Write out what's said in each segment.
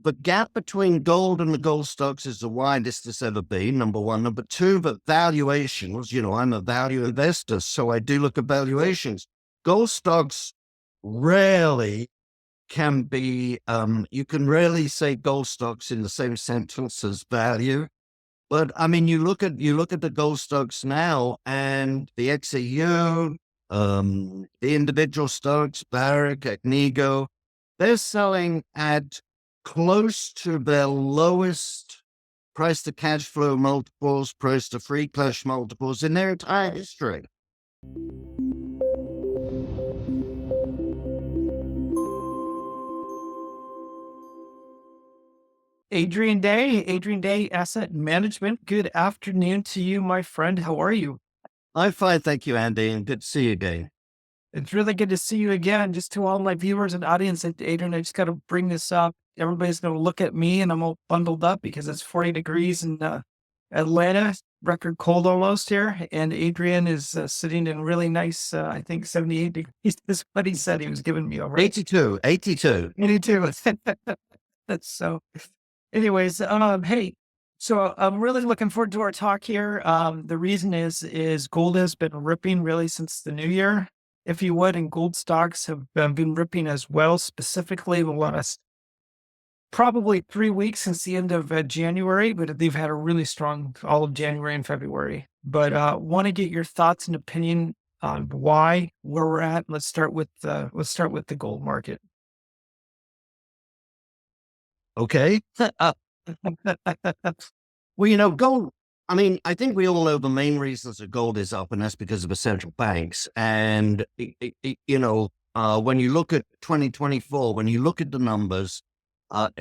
the gap between gold and the gold stocks is the widest it's ever been, number one. Number two, the valuations, I'm a value investor, so I do look at valuations. Gold stocks rarely can be, you can rarely say gold stocks in the same sentence as value. But I mean, you look at the gold stocks now and the XAU, the individual stocks, Barrick, Agnico, they're selling at close to their lowest price to cash flow multiples, price to free cash multiples in their entire history. Adrian Day Asset Management. Good afternoon to you, my friend. How are you? I'm fine, thank you, Andy, and good to see you again. It's really good to see you again. Just to all my viewers and audience, Adrian, I just got to bring this up. Everybody's going to look at me and I'm all bundled up because it's 40 degrees in Atlanta, record cold almost here. And Adrian is sitting in really nice, I think 78 degrees. That's what he said he was giving me over. 82. 82. That's so. Anyways, hey, so I'm really looking forward to our talk here. The reason is gold has been ripping really since the new year, if you would, and gold stocks have been ripping as well, specifically the last probably 3 weeks since the end of January, but they've had a really strong all of January and February. But want to get your thoughts and opinion on where we're at. Let's start with the gold market. Okay. Well, gold, I mean, I think we all know the main reasons that gold is up, and that's because of the central banks. And, when you look at 2024, when you look at the numbers, but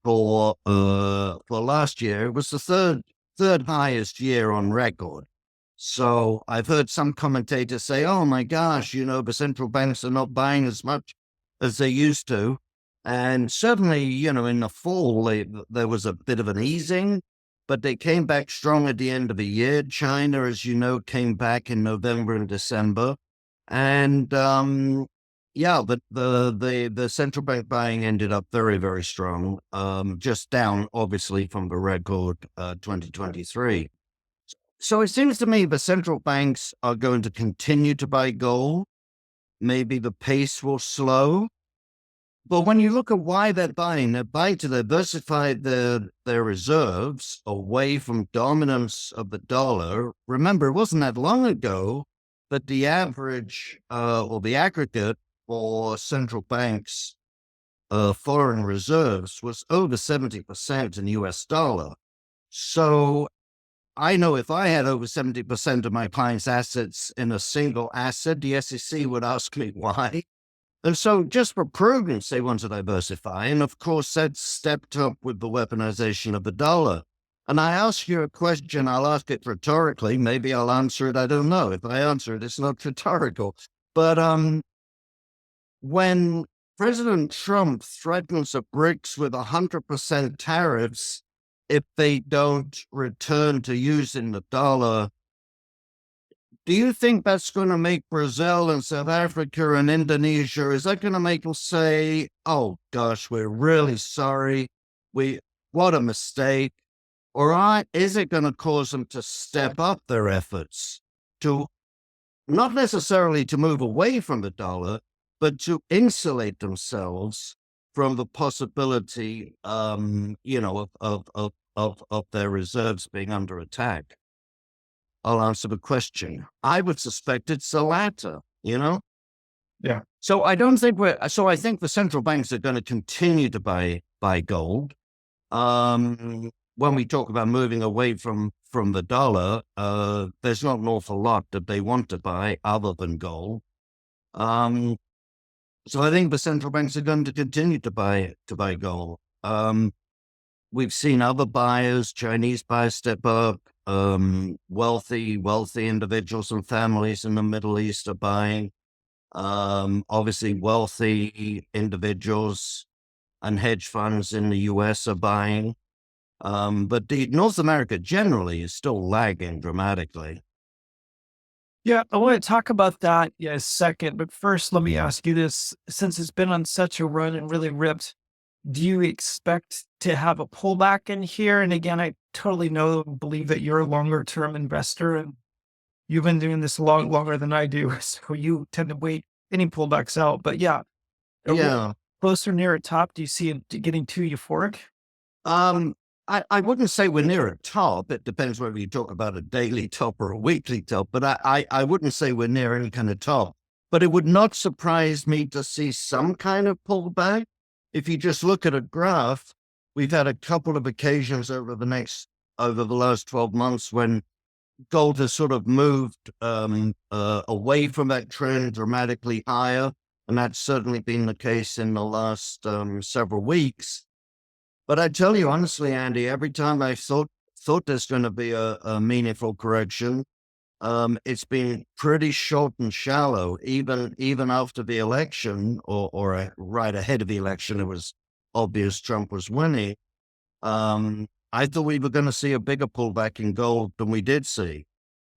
for last year, it was the third highest year on record. So I've heard some commentators say, oh my gosh, the central banks are not buying as much as they used to. And certainly, in the fall, there was a bit of an easing, but they came back strong at the end of the year. China, as you know, came back in November and December. And but the central bank buying ended up very, very strong, just down, obviously, from the record 2023. So it seems to me the central banks are going to continue to buy gold. Maybe the pace will slow. But when you look at why they're buying to diversify their reserves away from dominance of the dollar. Remember, it wasn't that long ago that the average or the aggregate for central banks' foreign reserves was over 70% in US dollar. So I know if I had over 70% of my clients' assets in a single asset, the SEC would ask me why. And so just for prudence, they want to diversify. And of course, that's stepped up with the weaponization of the dollar. And I ask you a question, I'll ask it rhetorically. Maybe I'll answer it, I don't know. If I answer it, it's not rhetorical. But when President Trump threatens the BRICS with 100% tariffs if they don't return to using the dollar, do you think that's going to make Brazil and South Africa and Indonesia, is that going to make them say, oh gosh, we're really sorry, what a mistake? Or is it going to cause them to step up their efforts to not necessarily to move away from the dollar, but to insulate themselves from the possibility, of their reserves being under attack? I'll answer the question. I would suspect it's the latter, Yeah. So I think the central banks are going to continue to buy gold. When we talk about moving away from the dollar, there's not an awful lot that they want to buy other than gold. So I think the central banks are going to continue to buy gold. We've seen other buyers, Chinese buyers, step up. Wealthy individuals and families in the Middle East are buying. Obviously, wealthy individuals and hedge funds in the US are buying. But North America generally is still lagging dramatically. Yeah, I want to talk about that in a second, but first let me ask you this. Since it's been on such a run and really ripped, do you expect to have a pullback in here? And again, I totally know and believe that you're a longer term investor and you've been doing this longer than I do. So you tend to wait any pullbacks out. But yeah, are we Yeah. closer near a top? Do you see it getting too euphoric? Um, I wouldn't say we're near a top. It depends whether you talk about a daily top or a weekly top, but I wouldn't say we're near any kind of top. But it would not surprise me to see some kind of pullback. If you just look at a graph, we've had a couple of occasions over the last 12 months when gold has sort of moved away from that trend dramatically higher. And that's certainly been the case in the last several weeks. But I tell you honestly, Andy, every time I thought there's going to be a meaningful correction, it's been pretty short and shallow. Even after the election, right ahead of the election, it was obvious Trump was winning. I thought we were going to see a bigger pullback in gold than we did see.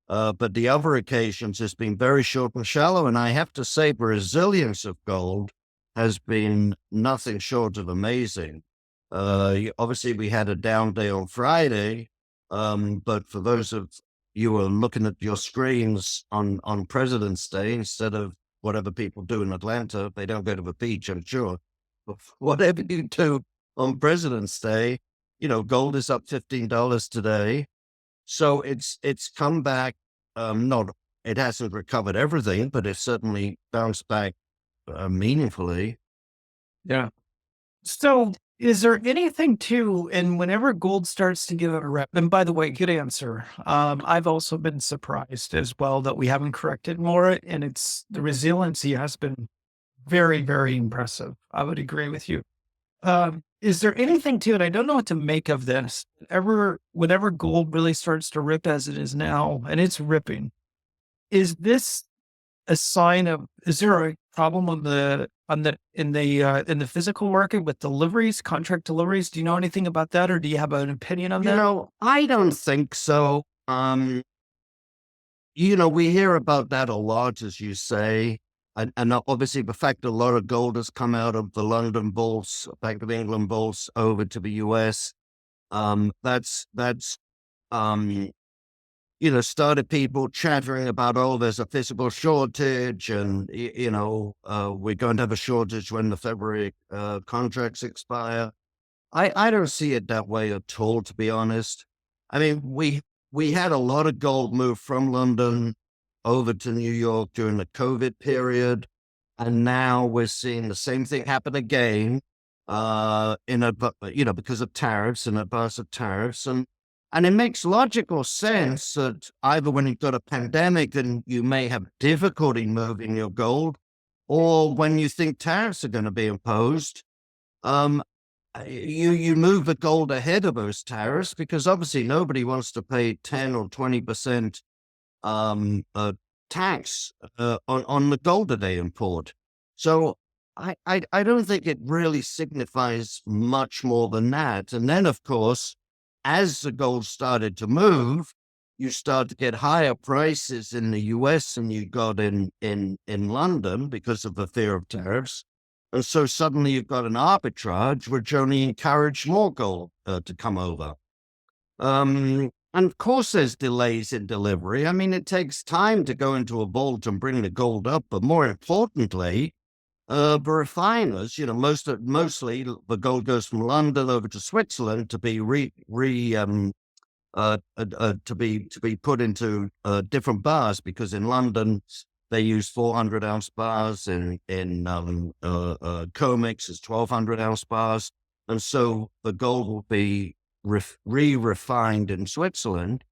But the other occasions, it's been very short and shallow. And I have to say, the resilience of gold has been nothing short of amazing. Obviously, we had a down day on Friday, but for those of you who are looking at your screens on President's Day instead of whatever people do in Atlanta, they don't go to the beach, I'm sure. But whatever you do on President's Day, gold is up $15 today. So it's come back. Not it hasn't recovered everything, but it's certainly bounced back meaningfully. Yeah. So is there anything too, and whenever gold starts to give it a rep, and by the way, good answer. I've also been surprised as well that we haven't corrected more, and it's the resiliency has been very, very impressive. I would agree with you. Is there anything to it? I don't know what to make of this. Whenever gold really starts to rip as it is now, and it's ripping, is this a sign of, is there a problem in the physical market with deliveries, contract deliveries? Do you know anything about that, or do you have an opinion on that? I don't think so. We hear about that a lot, as you say. And obviously the fact that a lot of gold has come out of the London bulls, Bank of England bulls over to the US, that's started people chattering about, oh, there's a physical shortage and, we're going to have a shortage when the February contracts expire. I don't see it that way at all, to be honest. I mean, we had a lot of gold move from London over to New York during the COVID period. And now we're seeing the same thing happen again, because of tariffs and advance of tariffs. And it makes logical sense that either when you've got a pandemic and you may have difficulty moving your gold, or when you think tariffs are going to be imposed, um, you move the gold ahead of those tariffs because obviously nobody wants to pay 10 or 20% tax on the gold that they import. So I don't think it really signifies much more than that. And then, of course, as the gold started to move, you start to get higher prices in the US than you got in London because of the fear of tariffs. And so suddenly you've got an arbitrage which only encouraged more gold to come over. And of course, there's delays in delivery. I mean, it takes time to go into a vault and bring the gold up. But more importantly, the refiners, mostly the gold goes from London over to Switzerland to be to be put into different bars, because in London they use 400-ounce bars, in COMEX is 1,200-ounce bars, and so the gold will be re-refined in Switzerland.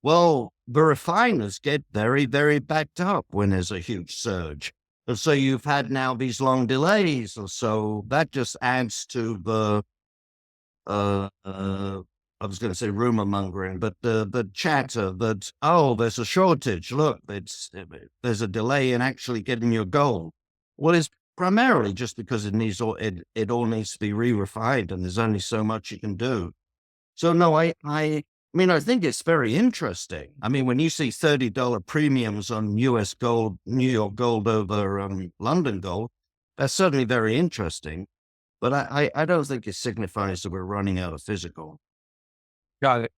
Well, the refiners get very, very backed up when there's a huge surge. And so you've had now these long delays. And so that just adds to the, I was going to say rumor mongering, but the chatter that, oh, there's a shortage. Look, there's a delay in actually getting your gold. Well, it's primarily just because it all needs to be re-refined, and there's only so much you can do. So no, I mean, I think it's very interesting. I mean, when you see $30 premiums on US gold, New York gold over London gold, that's certainly very interesting. But I don't think it signifies that we're running out of physical. Got it.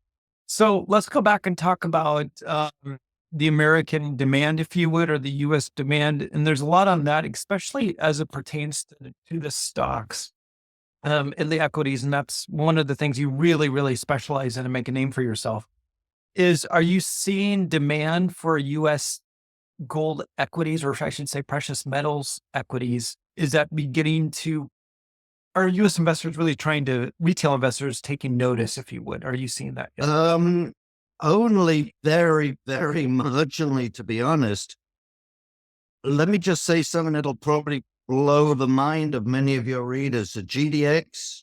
So let's go back and talk about the American demand, if you would, or the U.S. demand. And there's a lot on that, especially as it pertains to the stocks and the equities. And that's one of the things you really, really specialize in and make a name for yourself. Are you seeing demand for U.S. gold equities, or I should say precious metals equities? Is that beginning to, are U.S. investors really retail investors taking notice, if you would? Are you seeing that yet? Only very, very marginally, to be honest. Let me just say something that'll probably blow the mind of many of your readers. The GDX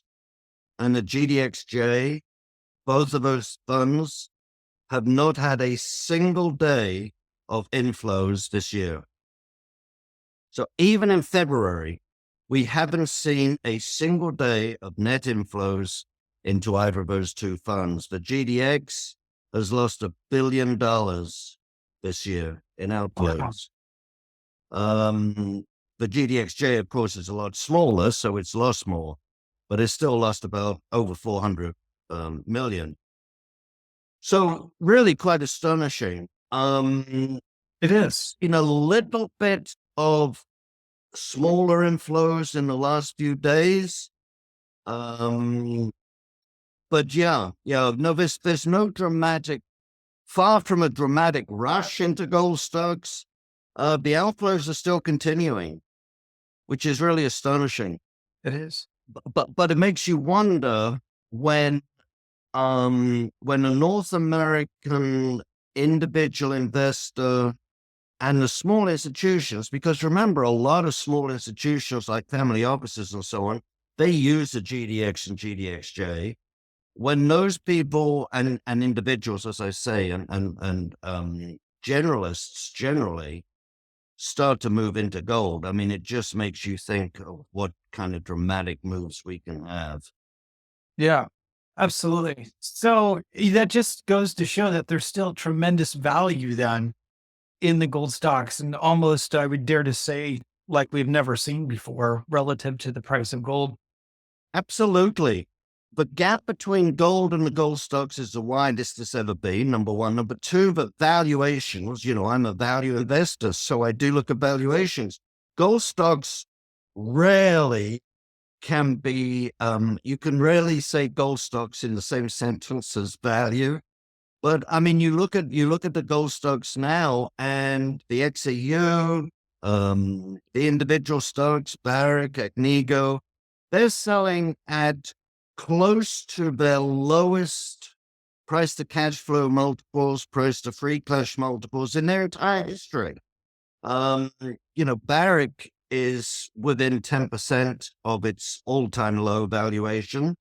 and the GDXJ, both of those funds have not had a single day of inflows this year. So even in February, we haven't seen a single day of net inflows into either of those two funds. The GDX has lost $1 billion this year in outflows. The GDXJ, of course, is a lot smaller, so it's lost more, but it's still lost about over 400 million. So really quite astonishing. It is. In a little bit of smaller inflows in the last few days. But no, there's no dramatic, far from a dramatic rush into gold stocks. The outflows are still continuing, which is really astonishing. It is. But it makes you wonder when a North American individual investor and the small institutions, because remember, a lot of small institutions like family offices and so on, they use the GDX and GDXJ. When those people and individuals, as I say, and generalists generally start to move into gold, I mean, it just makes you think of what kind of dramatic moves we can have. Yeah, absolutely. So that just goes to show that there's still tremendous value then in the gold stocks, and almost, I would dare to say, like we've never seen before relative to the price of gold. Absolutely. The gap between gold and the gold stocks is the widest it's ever been, number one. Number two, the valuations, I'm a value investor, so I do look at valuations. Gold stocks rarely can be, you can rarely say gold stocks in the same sentence as value. But I mean, you look at the gold stocks now, and the XAU, the individual stocks, Barrick, Agnico, they're selling at close to their lowest price to cash flow multiples, price to free cash multiples in their entire history. Barrick is within 10% of its all-time low valuation.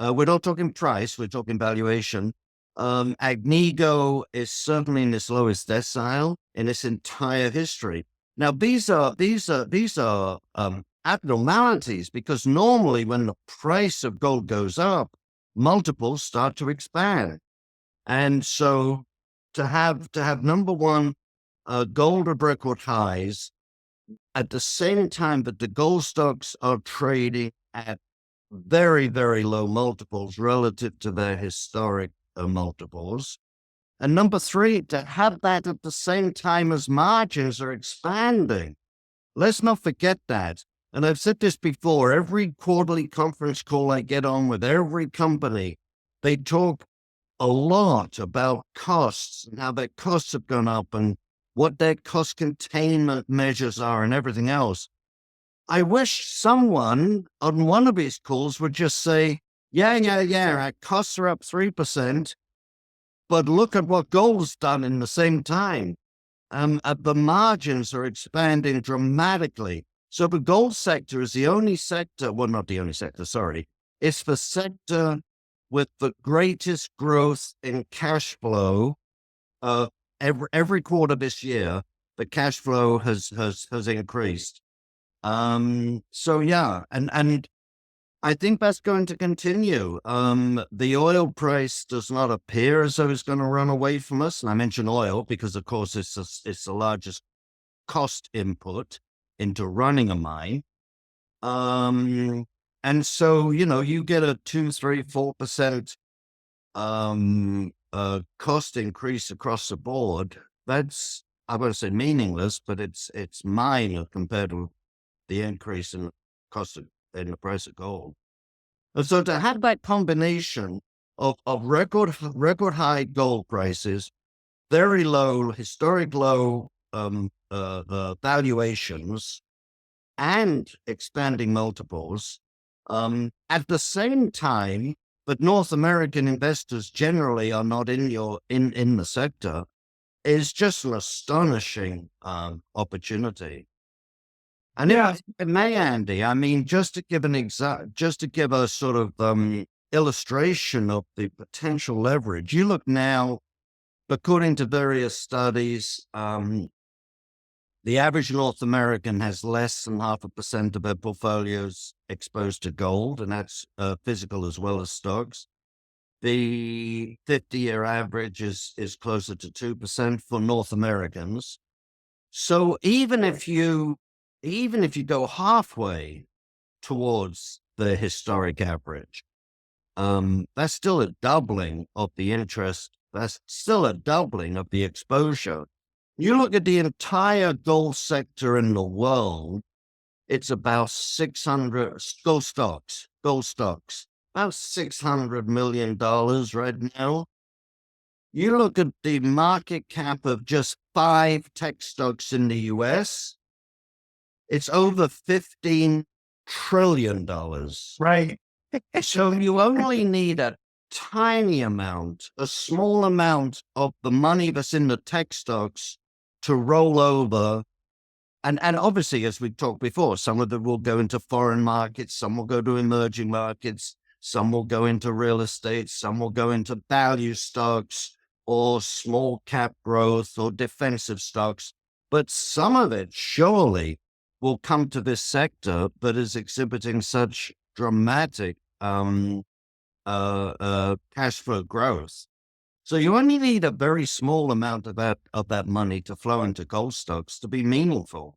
We're not talking price, we're talking valuation. Agnico is certainly in its lowest decile in its entire history. Now, these are abnormalities, because normally when the price of gold goes up, multiples start to expand. And so to have number one, gold at record highs at the same time that the gold stocks are trading at very, very low multiples relative to their historic multiples. And number three, to have that at the same time as margins are expanding. Let's not forget that. And I've said this before, every quarterly conference call I get on with every company, they talk a lot about costs and how their costs have gone up and what their cost containment measures are and everything else. I wish someone on one of these calls would just say, yeah, our costs are up 3%, but look at what gold's done in the same time. The margins are expanding dramatically. So the gold sector is the only sector, well, not the only sector, sorry. It's the sector with the greatest growth in cash flow. Every quarter this year, the cash flow has increased. So yeah, and I think that's going to continue. The oil price does not appear as though it's going to run away from us. And I mention oil because, of course, it's the largest cost input into running a mine. And so, you get a 2, 3, 4% cost increase across the board. That's, I won't say meaningless, but it's minor compared to the increase in the cost in the price of gold. And so to have that combination of record high gold prices, very low, historic low valuations, and expanding multiples, at the same time, but North American investors generally are not in the sector, is just an astonishing opportunity. And Yeah. if I may, Andy, I mean, just to give a sort of illustration of the potential leverage, you look now, according to various studies, the average North American has less than 0.5% of their portfolios exposed to gold, and that's physical as well as stocks. The 50-year average is closer to 2% for North Americans. So even if you go halfway towards the historic average, that's still a doubling of the interest. That's still a doubling of the exposure. You look at the entire gold sector in the world, it's about 600 gold stocks, about $600 million right now. You look at the market cap of just 5 tech stocks in the US, it's over $15 trillion. Right. So you only need a tiny amount, a small amount of the money that's in the tech stocks to roll over. And obviously, as we talked before, some of them will go into foreign markets, some will go to emerging markets, some will go into real estate, some will go into value stocks or small cap growth or defensive stocks. But some of it surely will come to this sector that is exhibiting such dramatic cash flow growth. So you only need a very small amount of that money to flow into gold stocks to be meaningful.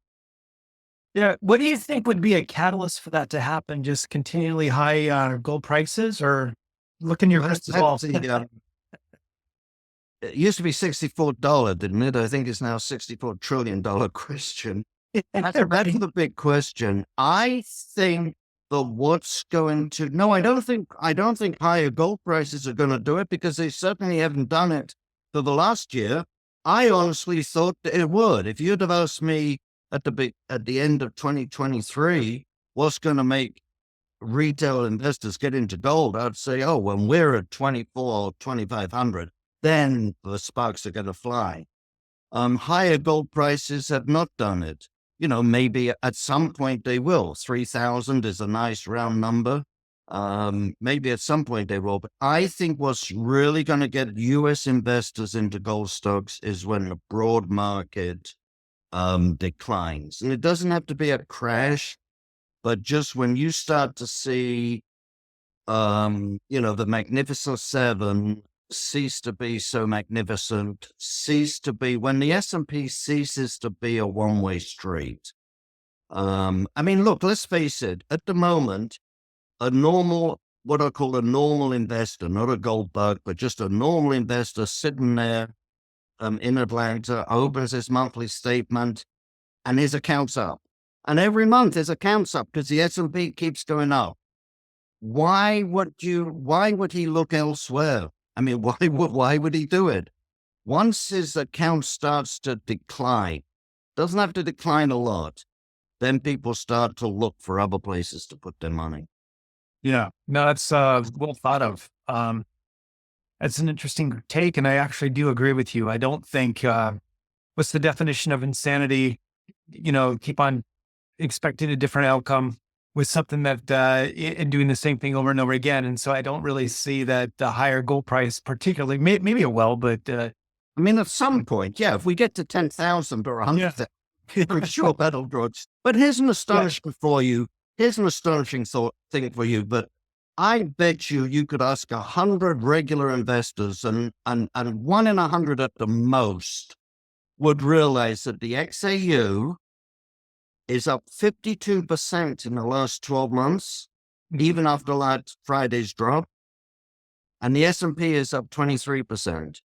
Yeah. What do you think would be a catalyst for that to happen? Just continually high gold prices, or look in your crystal ball? It used to be $64, didn't it? I think it's now $64 trillion question. That's Right. the big question. I think I don't think higher gold prices are going to do it, because they certainly haven't done it for the last year. I honestly thought that it would. If you'd have asked me at the end of 2023, what's going to make retail investors get into gold, I'd say, oh, when we're at 24, 2,500, then the sparks are going to fly. Higher gold prices have not done it. Maybe at some point they will. 3,000 is a nice round number. Maybe at some point they will. But I think what's really going to get US investors into gold stocks is when the broad market declines. And it doesn't have to be a crash, but just when you start to see, the Magnificent Seven cease to be so magnificent, when the S&P ceases to be a one-way street. I mean, look, let's face it, at the moment, what I call a normal investor, not a gold bug, but just a normal investor sitting there in Atlanta, opens his monthly statement and his account's up. And every month his account's up because the S&P keeps going up. Why would he look elsewhere? I mean, why would he do it? Once his account starts to decline, doesn't have to decline a lot, then people start to look for other places to put their money. Yeah. No, that's well thought of. That's an interesting take, and I actually do agree with you. I don't think what's the definition of insanity? Keep on expecting a different outcome with something that and doing the same thing over and over again. And so I don't really see that the higher gold price, particularly, maybe it will, but I mean, at some point, yeah, if we get to 10,000 or 100,000, I'm sure that'll grow. But here's an astonishing for you. Here's an astonishing thing for you. But I bet you could ask 100 regular investors, and 1 in 100 at the most would realize that the XAU is up 52% in the last 12 months. even after last Friday's drop. And the S&P is up 23%.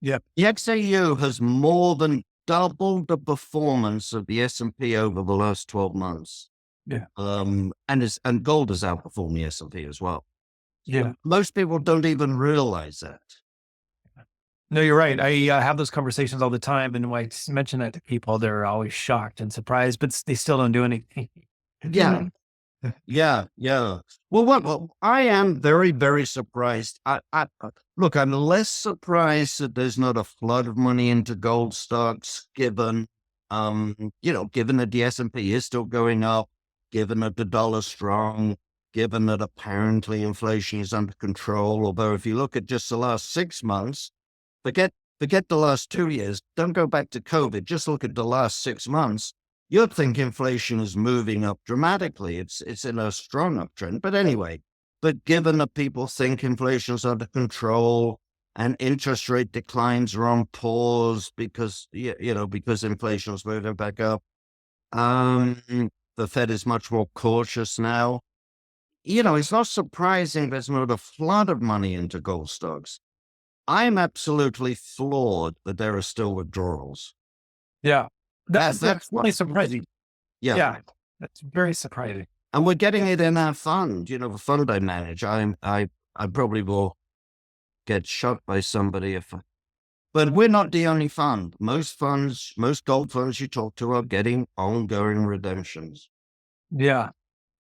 Yep. The XAU has more than doubled the performance of the S&P over the last 12 months. Yeah. And gold has outperformed the S&P as well. Yeah. Most people don't even realize that. No, you're right. I have those conversations all the time. And when I mention that to people, they're always shocked and surprised, but they still don't do anything. Yeah. Yeah. Well, I am very, very surprised. Look, I'm less surprised that there's not a flood of money into gold stocks, given that the S&P is still going up, given that the dollar's strong, given that apparently inflation is under control. Although if you look at just the last 6 months, forget the last 2 years, don't go back to COVID, just look at the last 6 months. You'd think inflation is moving up dramatically. It's in a strong uptrend. But anyway, given that people think inflation's under control and interest rate declines are on pause because inflation's moving back up, the Fed is much more cautious now. It's not surprising there's not a flood of money into gold stocks. I'm absolutely floored that there are still withdrawals. Yeah. That's really what- surprising. Yeah. Yeah. That's very surprising. And we're getting it in our fund, the fund I manage. I probably will get shot by somebody but we're not the only fund. Most gold funds you talk to are getting ongoing redemptions. Yeah.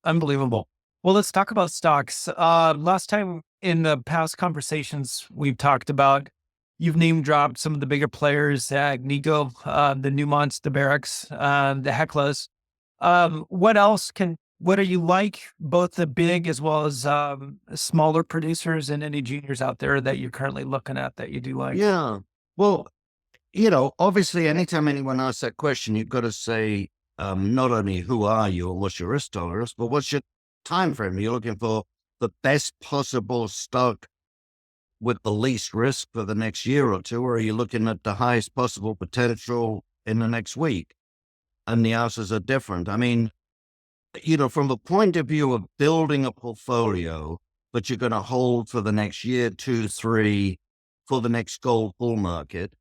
Unbelievable. Well, let's talk about stocks. Last time in the past conversations we've talked about, you've name dropped some of the bigger players, Agnico, the Newmonts, the Barracks, the Heclas. What are you like, both the big as well as smaller producers and any juniors out there that you're currently looking at that you do like? Yeah. Well, obviously, anytime anyone asks that question, you've got to say not only who are you and what's your risk tolerance, but what's your time frame. You're looking for the best possible stock with the least risk for the next year or two, or are you looking at the highest possible potential in the next week? And the answers are different. I mean, from the point of view of building a portfolio, but you're going to hold for the next year, 2, 3, for the next gold bull market,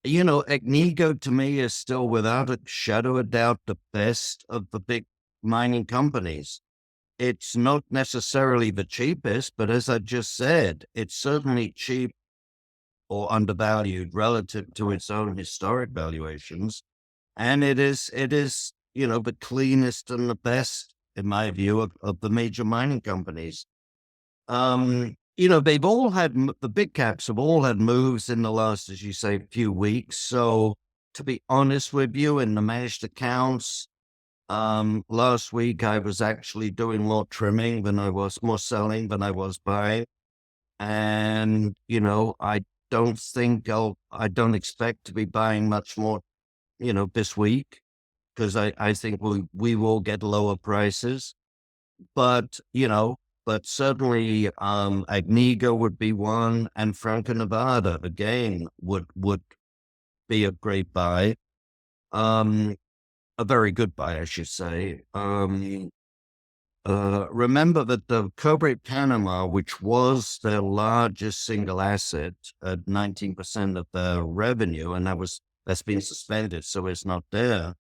Agnico to me is still without a shadow of doubt the best of the big mining companies. It's not necessarily the cheapest, but as I just said, it's certainly cheap or undervalued relative to its own historic valuations. And it is, the cleanest and the best, in my view, of the major mining companies. They've all had, the big caps have all had moves in the last, as you say, few weeks. So to be honest with you, in the managed accounts, last week I was actually doing more selling than I was buying. And, I don't expect to be buying much more, this week, because I think we will get lower prices. But certainly Agnico would be one, and Franco-Nevada again would be a great buy, a very good buy, I should say. Remember that the Cobre Panama, which was their largest single asset at 19% of their revenue, and that's been suspended, so it's not there.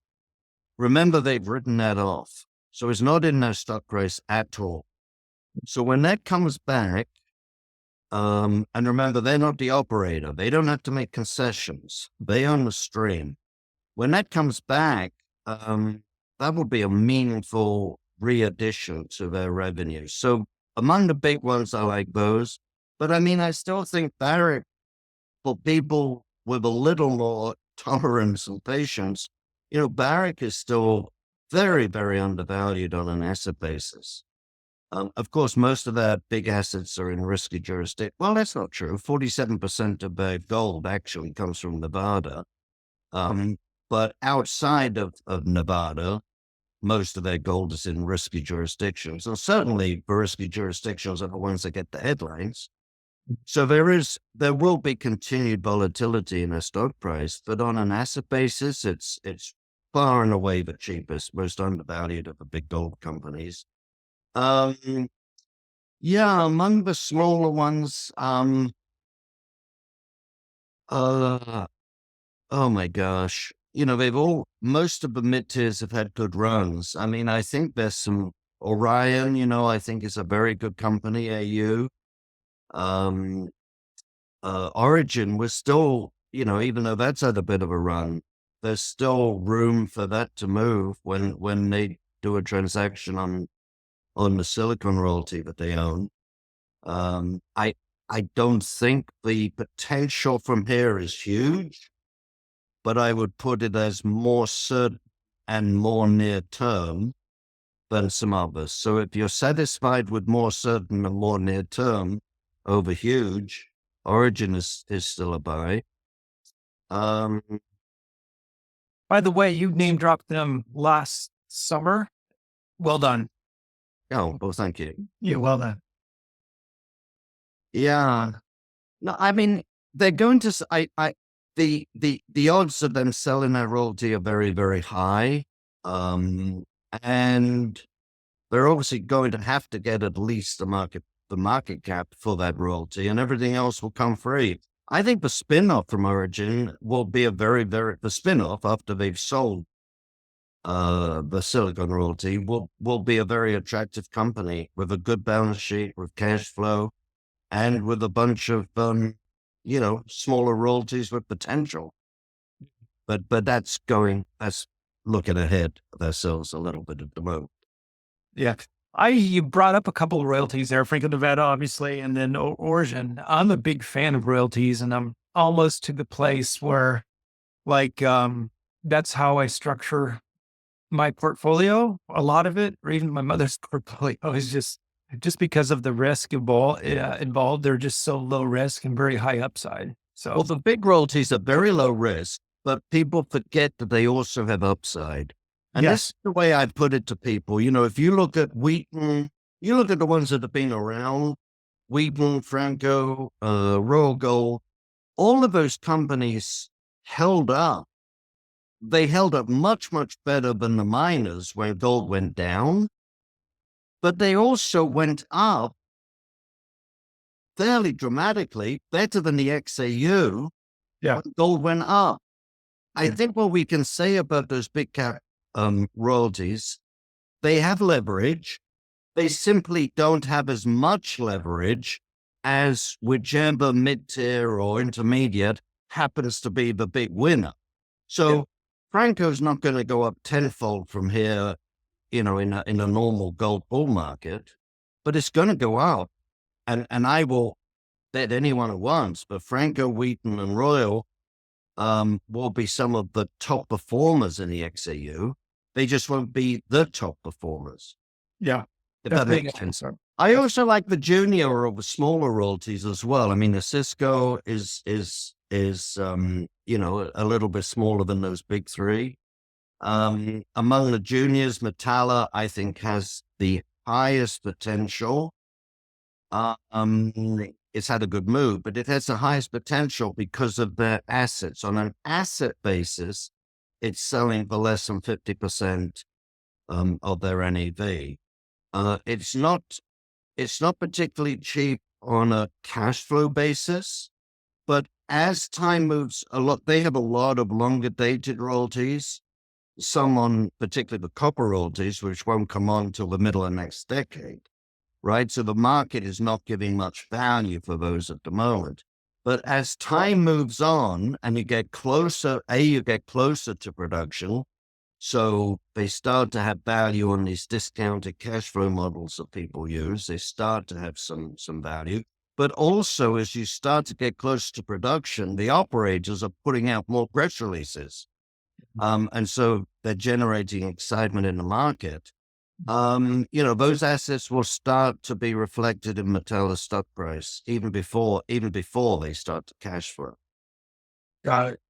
Remember, they've written that off. So it's not in their stock price at all. So when that comes back, and remember, they're not the operator. They don't have to make concessions. They own the stream. When that comes back, that will be a meaningful re-addition to their revenue. So among the big ones, I like those. But I mean, I still think Barrick, for people with a little more tolerance and patience, Barrick is still very, very undervalued on an asset basis. Of course, most of their big assets are in risky jurisdiction. Well, that's not true. 47% of their gold actually comes from Nevada. But outside of Nevada, most of their gold is in risky jurisdictions. And certainly the risky jurisdictions are the ones that get the headlines. So there will be continued volatility in their stock price, but on an asset basis, it's far and away the cheapest, most undervalued of the big gold companies. Um, yeah, among the smaller ones, uh, oh my gosh, most of the mid tiers have had good runs. I mean, I think there's some Orion, I think is a very good company, AU. Um, Origin was still, even though that's had a bit of a run, there's still room for that to move when they do a transaction on the silicon royalty that they own. Um, I I don't think the potential from here is huge, but I would put it as more certain and more near term than some others. So if you're satisfied with more certain and more near term over huge, Origin is still a buy. Um, By the way, you name dropped them last summer. Well done. well, thank you. Yeah, well done. Yeah. No, I mean, they're going to, the odds of them selling their royalty are very, very high. And they're obviously going to have to get at least the market cap for that royalty, and everything else will come free. I think the spin-off from Origin will be the spin-off after they've sold the silicon royalty will be a very attractive company with a good balance sheet, with cash flow, and with a bunch of smaller royalties with potential. But that's looking ahead of ourselves a little bit at the moment. Yeah. You brought up a couple of royalties there, Franco Nevada, obviously, and then Origin. I'm a big fan of royalties, and I'm almost to the place where, like, that's how I structure my portfolio. A lot of it, or even my mother's portfolio, is just because of the risk involved. They're just so low risk and very high upside. Well, So, the big royalties are very low risk, but people forget that they also have upside. And this yes, is the way I put it to people. If you look at Wheaton, you look at the ones that have been around, Wheaton, Franco, Royal Gold, all of those companies held up. They held up much, much better than the miners when gold went down, but they also went up fairly dramatically, better than the XAU yeah, when gold went up. I think what we can say about those big cap royalties, they have leverage. They simply don't have as much leverage as whichever mid-tier or intermediate happens to be the big winner. yeah, So Franco's not going to go up tenfold from here, in a normal gold bull market, but it's going to go up. And I will bet anyone who wants, but Franco, Wheaton, and Royal will be some of the top performers in the XAU. They just won't be the top performers, yeah. if That's that big. makes sense. I also like the junior or the smaller royalties as well. I mean, the Cisco is a little bit smaller than those big three. Among the juniors, Metalla, I think, has the highest potential. Um, it's had a good move, but it has the highest potential because of their assets. On an asset basis, it's selling for less than 50% of their NAV. It's not particularly cheap on a cash flow basis, but as time moves they have a lot of longer dated royalties, some on particularly the copper royalties, which won't come on until the middle of next decade, right? So the market is not giving much value for those at the moment. But as time moves on and you get closer to production, so they start to have value on these discounted cash flow models that people use. They start to have some value. But also, as you start to get close to production, the operators are putting out more press releases. And so they're generating excitement in the market. Those assets will start to be reflected in Metella's stock price even before they start to cash flow. Got it.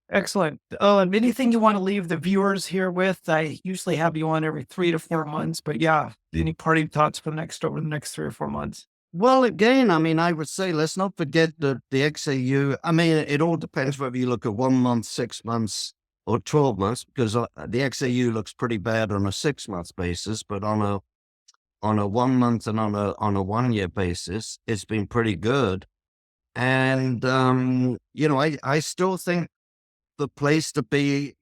Excellent. Oh, and anything you want to leave the viewers here with? I usually have you on every 3 to 4 months, but yeah, any parting thoughts for over the next 3 or 4 months? Well, again, I mean, I would say let's not forget that the XAU. I mean, it all depends whether you look at 1 month, 6 months, or 12 months, because the XAU looks pretty bad on a 6 month basis, but on a on a 1 month and on a 1 year basis, it's been pretty good. And I still think the place to be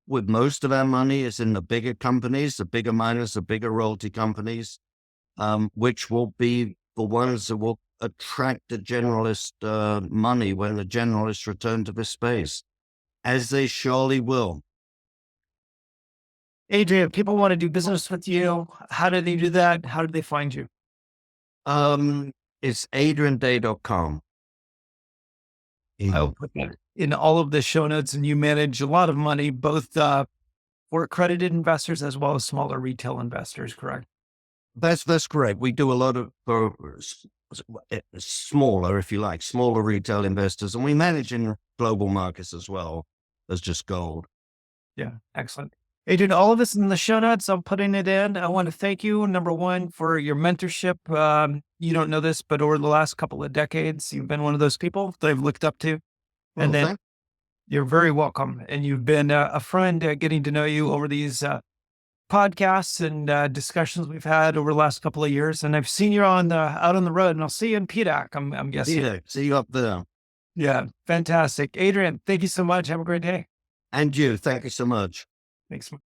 with most of our money is in the bigger companies, the bigger miners, the bigger royalty companies, which will be the ones that will attract the generalist money when the generalists return to this space, as they surely will. Adrian, people want to do business with you. How do they do that? How do they find you? It's adrianday.com. I'll put that in all of the show notes, and you manage a lot of money, both for accredited investors as well as smaller retail investors, correct? That's correct. We do a lot of for smaller, if you like, smaller retail investors, and we manage in global markets as well as just gold. Yeah, excellent. Adrian, all of this in the show notes. I'm putting it in. I want to thank you, number one, for your mentorship. You don't know this, but over the last couple of decades, you've been one of those people that I've looked up to. Well, And then you're very welcome. And you've been a friend, getting to know you over these podcasts and discussions we've had over the last couple of years. And I've seen you out on the road, and I'll see you in PDAC, I'm guessing. yeah, see you up there. Yeah, fantastic. Adrian, thank you so much. Have a great day. And you, thank you so much. Thanks.